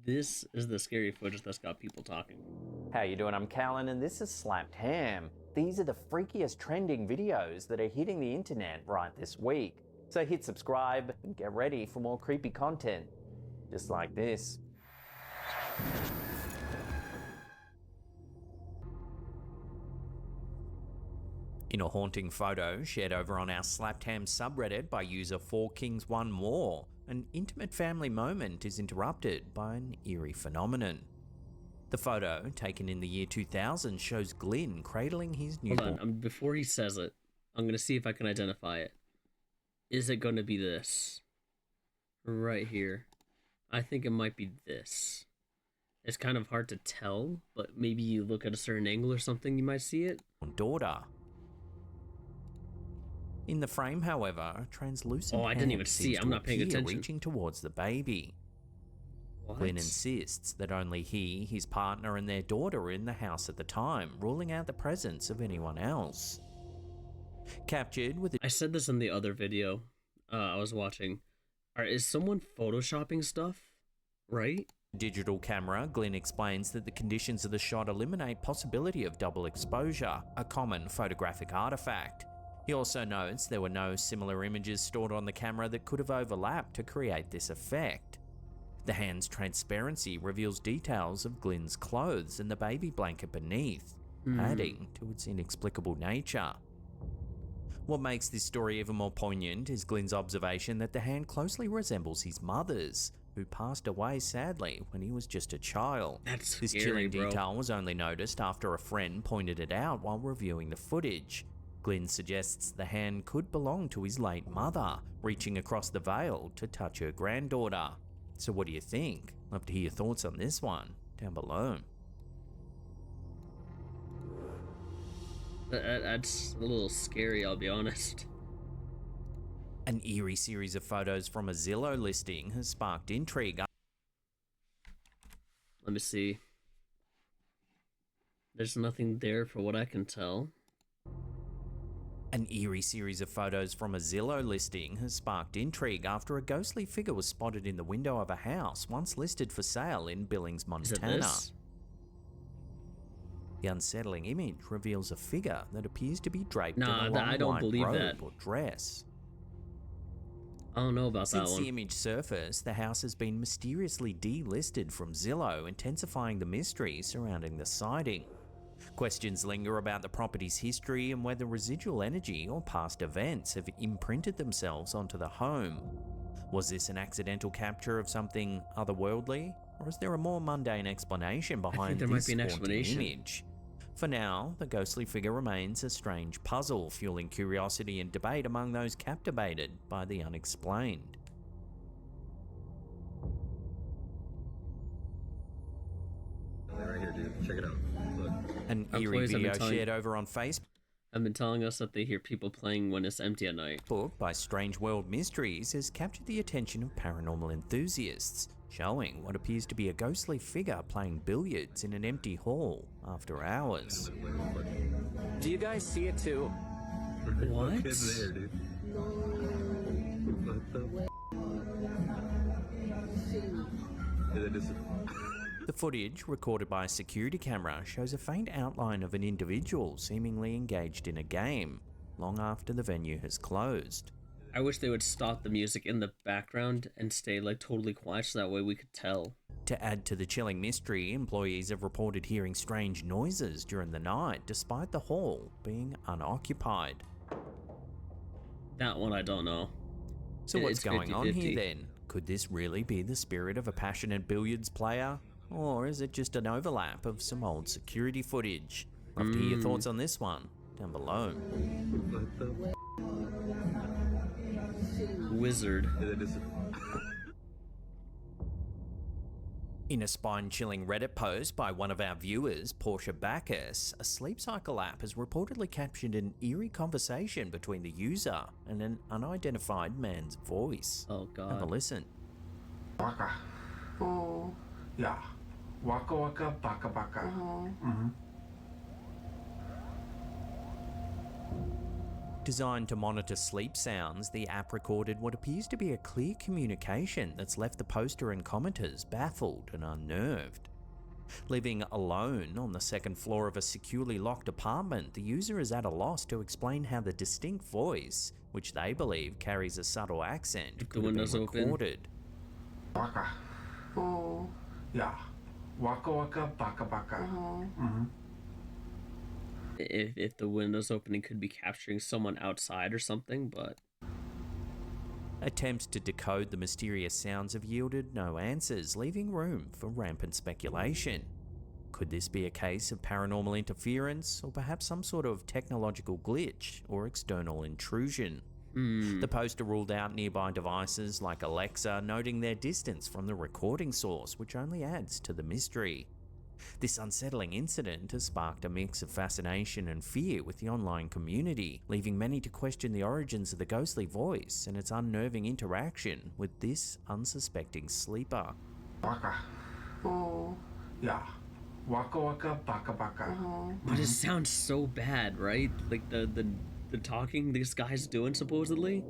This is the scary footage that's got people talking. How you doing? I'm Callan and this is Slapped Ham. These are the freakiest trending videos that are hitting the internet right this week. So hit subscribe and get ready for more creepy content, just like this. In a haunting photo shared over on our Slapped Ham subreddit by user 4Kings1More, an intimate family moment is interrupted by an eerie phenomenon. The photo, taken in the year 2000, shows Glyn cradling his newborn. Hold on, before he says it, I'm gonna see if I can identify it. Is it gonna be this? Right here. I think it might be this. It's kind of hard to tell, but maybe you look at a certain angle or something, you might see it. Daughter. In the frame, however, a translucent I didn't even see. I'm not paying attention. Reaching towards the baby. What? Glyn insists that only he, his partner, and their daughter were in the house at the time, ruling out the presence of anyone else. Captured with I said this in the other video I was watching. Is someone photoshopping stuff? Right? digital camera, Glyn explains that the conditions of the shot eliminate possibility of double exposure, a common photographic artifact. He also notes there were no similar images stored on the camera that could have overlapped to create this effect. The hand's transparency reveals details of Glyn's clothes and the baby blanket beneath, adding to its inexplicable nature. What makes this story even more poignant is Glyn's observation that the hand closely resembles his mother's, who passed away sadly when he was just a child. That's this scary, chilling bro. detail was only noticed after a friend pointed it out while reviewing the footage. Glyn suggests the hand could belong to his late mother, reaching across the veil to touch her granddaughter. So what do you think? Love to hear your thoughts on this one down below. That's a little scary, I'll be honest. An eerie series of photos from a Zillow listing has sparked intrigue. Let me see. There's nothing there for what I can tell. An eerie series of photos from a Zillow listing has sparked intrigue after a ghostly figure was spotted in the window of a house once listed for sale in Billings, Montana. Is it this? The unsettling image reveals a figure that appears to be draped in Nah, a long I don't white believe robe that. or dress. I don't know about that Since one. the image surfaced, the house has been mysteriously delisted from Zillow, intensifying the mystery surrounding the sighting. Questions linger about the property's history and whether residual energy or past events have imprinted themselves onto the home. Was this an accidental capture of something otherworldly, or is there a more mundane explanation behind there this might be an haunting explanation. image? For now, the ghostly figure remains a strange puzzle, fueling curiosity and debate among those captivated by the unexplained. Right here, dude. Check it out. Look. An Our eerie employees have been video telling- shared over on Facebook I've been telling us that they hear people playing when it's empty at night. by Strange World Mysteries has captured the attention of paranormal enthusiasts, showing what appears to be a ghostly figure playing billiards in an empty hall after hours. Do you guys see it too? What? Kid's there, dude. What the f? Is that just... The footage, recorded by a security camera, shows a faint outline of an individual seemingly engaged in a game, long after the venue has closed. I wish they would stop the music in the background and stay like totally quiet so that way we could tell. To add to the chilling mystery, employees have reported hearing strange noises during the night despite the hall being unoccupied. That one I don't know. So what's It's going on 50-50. here then? Could this really be the spirit of a passionate billiards player? Or is it just an overlap of some old security footage? Love to hear your thoughts on this one down below. What the f? Wizard. Is that just... In a spine-chilling Reddit post by one of our viewers, Portia Bacchus, a sleep cycle app has reportedly captured an eerie conversation between the user and an unidentified man's voice. Oh Have a god. listen. Waka. Oh. Yeah. Waka waka baka baka. Designed to monitor sleep sounds, the app recorded what appears to be a clear communication that's left the poster and commenters baffled and unnerved. Living alone on the second floor of a securely locked apartment, the user is at a loss to explain how the distinct voice, which they believe carries a subtle accent, If the could have window's been open. recorded. Waka. Oh. Yeah. Waka waka baka baka. Mm-hmm. If the window's open, it could be capturing someone outside or something, but Attempts to decode the mysterious sounds have yielded no answers, leaving room for rampant speculation. Could this be a case of paranormal interference, or perhaps some sort of technological glitch or external intrusion? The poster ruled out nearby devices like Alexa, noting their distance from the recording source, which only adds to the mystery. This unsettling incident has sparked a mix of fascination and fear with the online community, leaving many to question the origins of the ghostly voice and its unnerving interaction with this unsuspecting sleeper. Waka. Oh. Yeah. Waka waka baka baka. but it sounds so bad, right? Like the talking this guy's doing supposedly.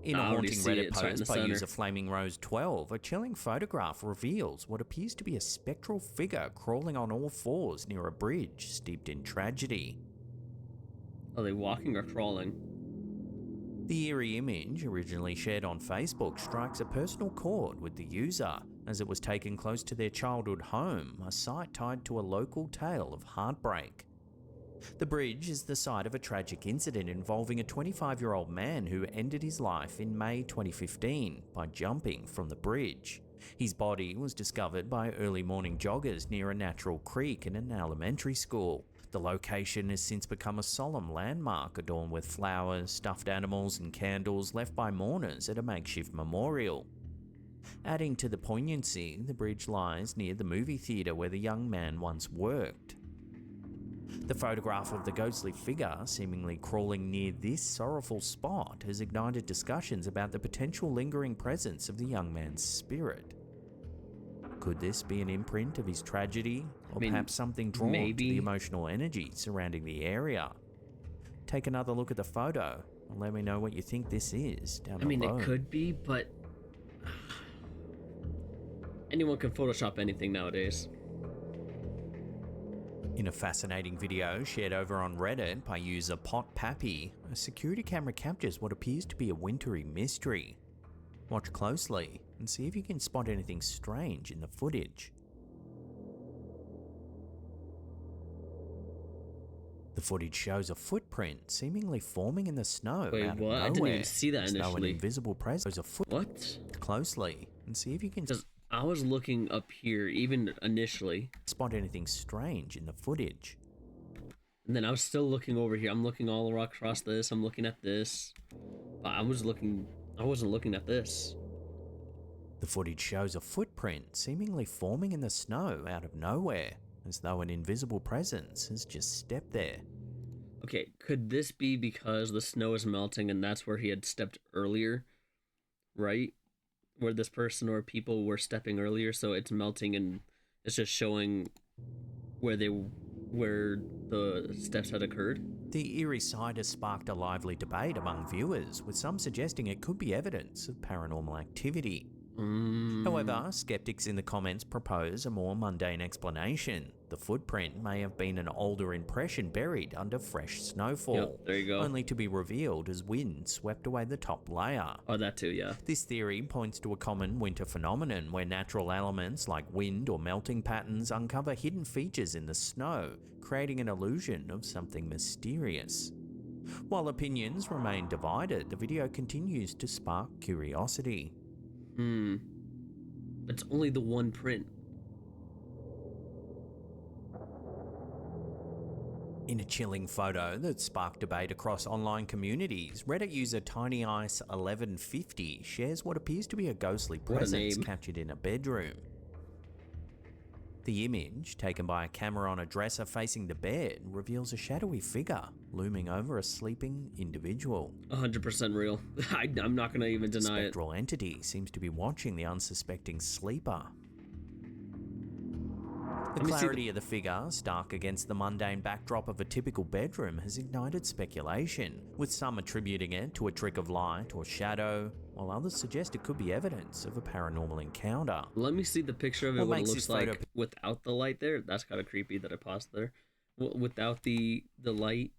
In a I already haunting see Reddit it, it's right in post the by center. user Flaming Rose 12, a chilling photograph reveals what appears to be a spectral figure crawling on all fours near a bridge steeped in tragedy. Are they walking or crawling? The eerie image, originally shared on Facebook, strikes a personal chord with the user, as it was taken close to their childhood home, a site tied to a local tale of heartbreak. The bridge is the site of a tragic incident involving a 25-year-old man who ended his life in May 2015 by jumping from the bridge. His body was discovered by early morning joggers near a natural creek in an elementary school. The location has since become a solemn landmark adorned with flowers, stuffed animals and candles left by mourners at a makeshift memorial. Adding to the poignancy, the bridge lies near the movie theatre where the young man once worked. The photograph of the ghostly figure seemingly crawling near this sorrowful spot has ignited discussions about the potential lingering presence of the young man's spirit. Could this be an imprint of his tragedy, or perhaps something drawn to the emotional energy surrounding the area? Take another look at the photo and let me know what you think this is down below. It could be, but anyone can Photoshop anything nowadays. In a fascinating video shared over on Reddit by user Pot Pappy, a security camera captures what appears to be a wintry mystery. Watch closely and see if you can spot anything strange in the footage. The footage shows a footprint seemingly forming in the snow Wait, out what? of I didn't nowhere, even see that as though an initially. invisible presence. A foot What? closely and see if you can Because I was looking up here, even initially, spot anything strange in the footage. and then I was still looking over here. I'm looking all across this. I'm looking at this. But I wasn't looking at this. The footage shows a footprint seemingly forming in the snow out of nowhere, as though an invisible presence has just stepped there. Okay, could this be because the snow is melting and that's where he had stepped earlier? Right? Where this person or people were stepping earlier, so it's melting and it's just showing where the steps had occurred? The eerie sight has sparked a lively debate among viewers, with some suggesting it could be evidence of paranormal activity. However, skeptics in the comments propose a more mundane explanation. The footprint may have been an older impression buried under fresh snowfall, Yep, there you go. only to be revealed as wind swept away the top layer. Oh, that too, yeah. This theory points to a common winter phenomenon where natural elements like wind or melting patterns uncover hidden features in the snow, creating an illusion of something mysterious. While opinions remain divided, the video continues to spark curiosity. It's only the one print. In a chilling photo that sparked debate across online communities, Reddit user TinyIce1150 shares what appears to be a ghostly What a presence name. captured in a bedroom. The image, taken by a camera on a dresser facing the bed, reveals a shadowy figure looming over a sleeping individual. 100% real. I'm not gonna even The deny it. spectral entity seems to be watching the unsuspecting sleeper. The Let me see clarity of the figure, stark against the mundane backdrop of a typical bedroom, has ignited speculation, with some attributing it to a trick of light or shadow, while others suggest it could be evidence of a paranormal encounter. Let me see the picture of it, What what it makes looks this photo like without the light there. That's kind of creepy that I paused there. Without the light,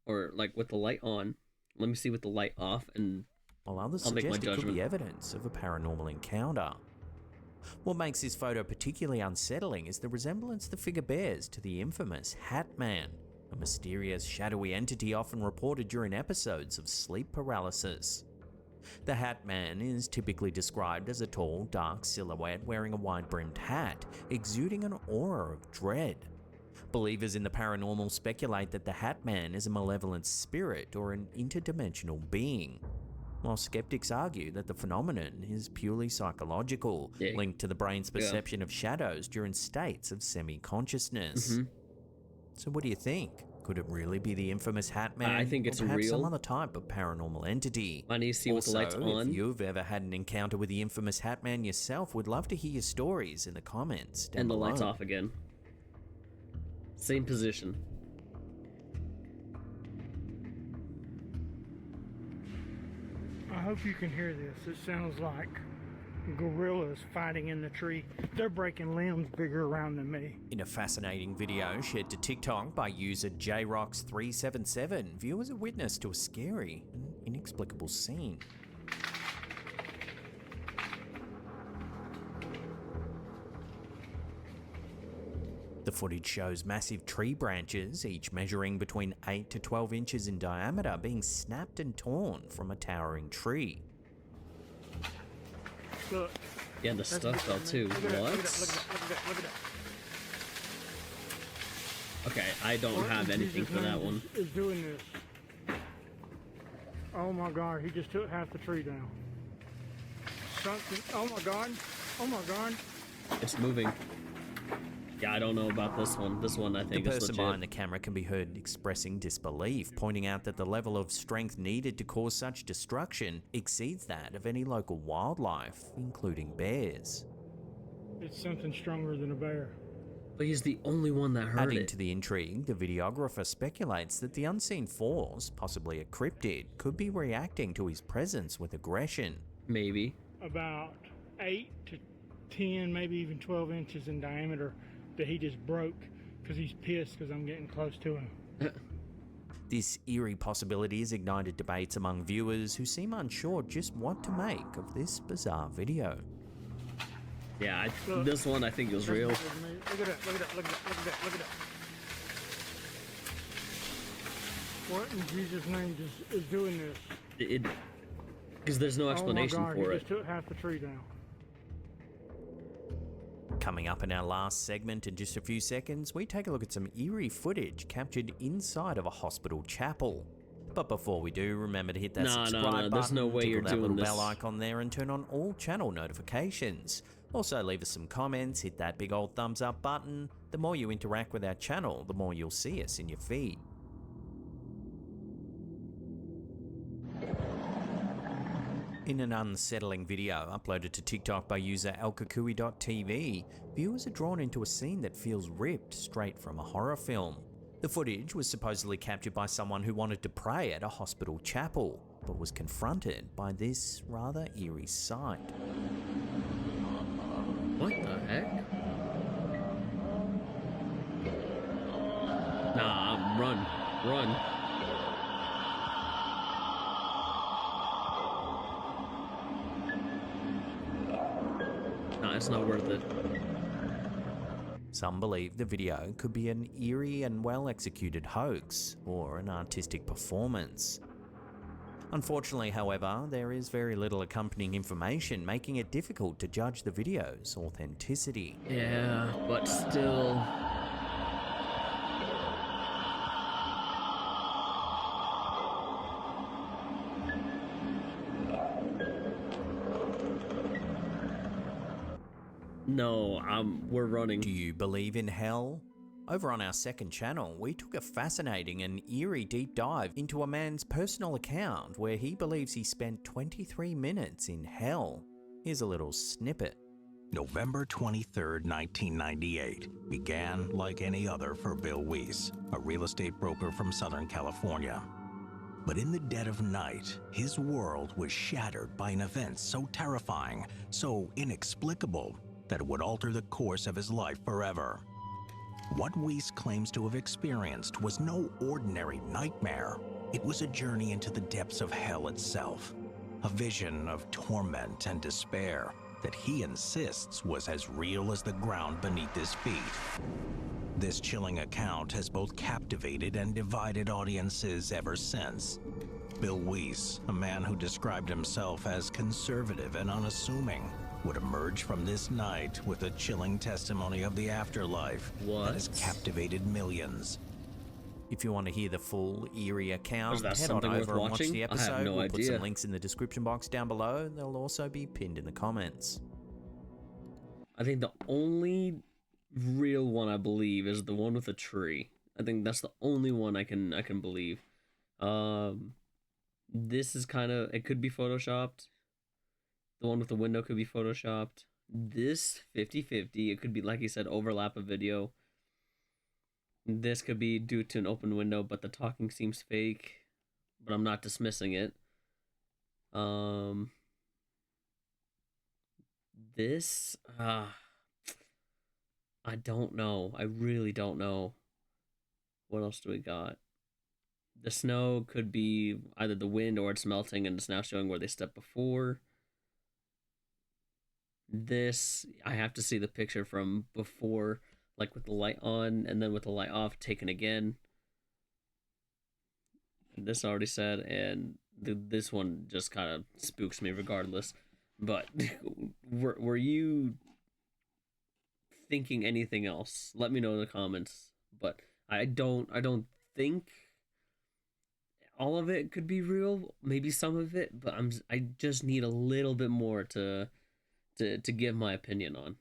or like with the light on. Let me see with the light off, and While others I'll make my suggest it could judgment. be evidence of a paranormal encounter. What makes this photo particularly unsettling is the resemblance the figure bears to the infamous Hat Man, a mysterious, shadowy entity often reported during episodes of sleep paralysis. The Hat Man is typically described as a tall, dark silhouette wearing a wide-brimmed hat, exuding an aura of dread. Believers in the paranormal speculate that the Hat Man is a malevolent spirit or an interdimensional being, while skeptics argue that the phenomenon is purely psychological, Yeah. linked to the brain's perception of shadows during states of semi-consciousness. So what do you think? Could it really be the infamous Hat Man? I think it's or perhaps some real. other type of paranormal entity? I need to see with the lights Also, on. if you've ever had an encounter with the infamous Hat Man yourself, would love to hear your stories in the comments down And the below. lights off again. Same position. I hope you can hear this. It sounds like gorillas fighting in the tree. They're breaking limbs bigger around than me. In a fascinating video shared to TikTok by user JRox377, viewers are witness to a scary and inexplicable scene. The footage shows massive tree branches, each measuring between 8 to 12 inches in diameter, being snapped and torn from a towering tree. Look. Yeah, the stuff fell too. Look at that, What? look at that, look at that, look at that, look at that. Okay, I don't What have in anything Jesus' for that name one. is doing this? Oh my God, he just took half the tree down. Something, oh my God, oh my God. It's moving. Yeah, I don't know about this one. This one I The think is person behind the legit. camera can be heard expressing disbelief, pointing out that the level of strength needed to cause such destruction exceeds that of any local wildlife, including bears. It's something stronger than a bear. But he's the only one that heard Adding it. to the intrigue, the videographer speculates that the unseen force, possibly a cryptid, could be reacting to his presence with aggression. Maybe. About 8 to 10, maybe even 12 inches in diameter that he just broke because he's pissed because I'm getting close to him. This eerie possibility has ignited debates among viewers who seem unsure just what to make of this bizarre video. Yeah, Look. this one I think is real. Look at that, look at that, look at that, look at that, look at that. What in Jesus' name is doing this? Because there's no explanation oh my God, for he it. just took half the tree down. Coming up in our last segment in just a few seconds, we take a look at some eerie footage captured inside of a hospital chapel. But before we do, remember to hit that No, subscribe no, button, there's no way tickle you're that doing little this. bell icon there, and turn on all channel notifications. Also, leave us some comments, hit that big old thumbs up button. The more you interact with our channel, the more you'll see us in your feed. In an unsettling video uploaded to TikTok by user alkakui.tv, viewers are drawn into a scene that feels ripped straight from a horror film. The footage was supposedly captured by someone who wanted to pray at a hospital chapel, but was confronted by this rather eerie sight. What the heck? Nah, run. Run. Nah, it's not worth it. Some believe the video could be an eerie and well-executed hoax, or an artistic performance. Unfortunately, however, there is very little accompanying information, making it difficult to judge the video's authenticity. Yeah, but still. No, we're running. Do you believe in hell? Over on our second channel, we took a fascinating and eerie deep dive into a man's personal account where he believes he spent 23 minutes in hell. Here's a little snippet. November 23, 1998, began like any other for Bill Weiss, a real estate broker from Southern California. But in the dead of night, his world was shattered by an event so terrifying, so inexplicable, that it would alter the course of his life forever. What Weiss claims to have experienced was no ordinary nightmare. It was a journey into the depths of hell itself, a vision of torment and despair that he insists was as real as the ground beneath his feet. This chilling account has both captivated and divided audiences ever since. Bill Weiss, a man who described himself as conservative and unassuming, would emerge from this night with a chilling testimony of the afterlife that has captivated millions. If you want to hear the full eerie account, that head on something worth over and watch watching? the I have episode. no We'll put idea. some links in the description box down below, and they'll also be pinned in the comments. I think the only real one I believe is the one with the tree. I think that's the only one I can believe. This is kind of, it could be photoshopped. The one with the window could be photoshopped. This 50-50, it could be, like you said, overlap a video. This could be due to an open window, but the talking seems fake. But I'm not dismissing it. This, I don't know. I really don't know. What else do we got? The snow could be either the wind or it's melting and it's now showing where they stepped before. This, I have to see the picture from before, like with the light on and then with the light off, taken again. And this already said, and this one just kind of spooks me regardless. But were you thinking anything else? Let me know in the comments. But I don't think all of it could be real. Maybe some of it, but I just need a little bit more to give my opinion on.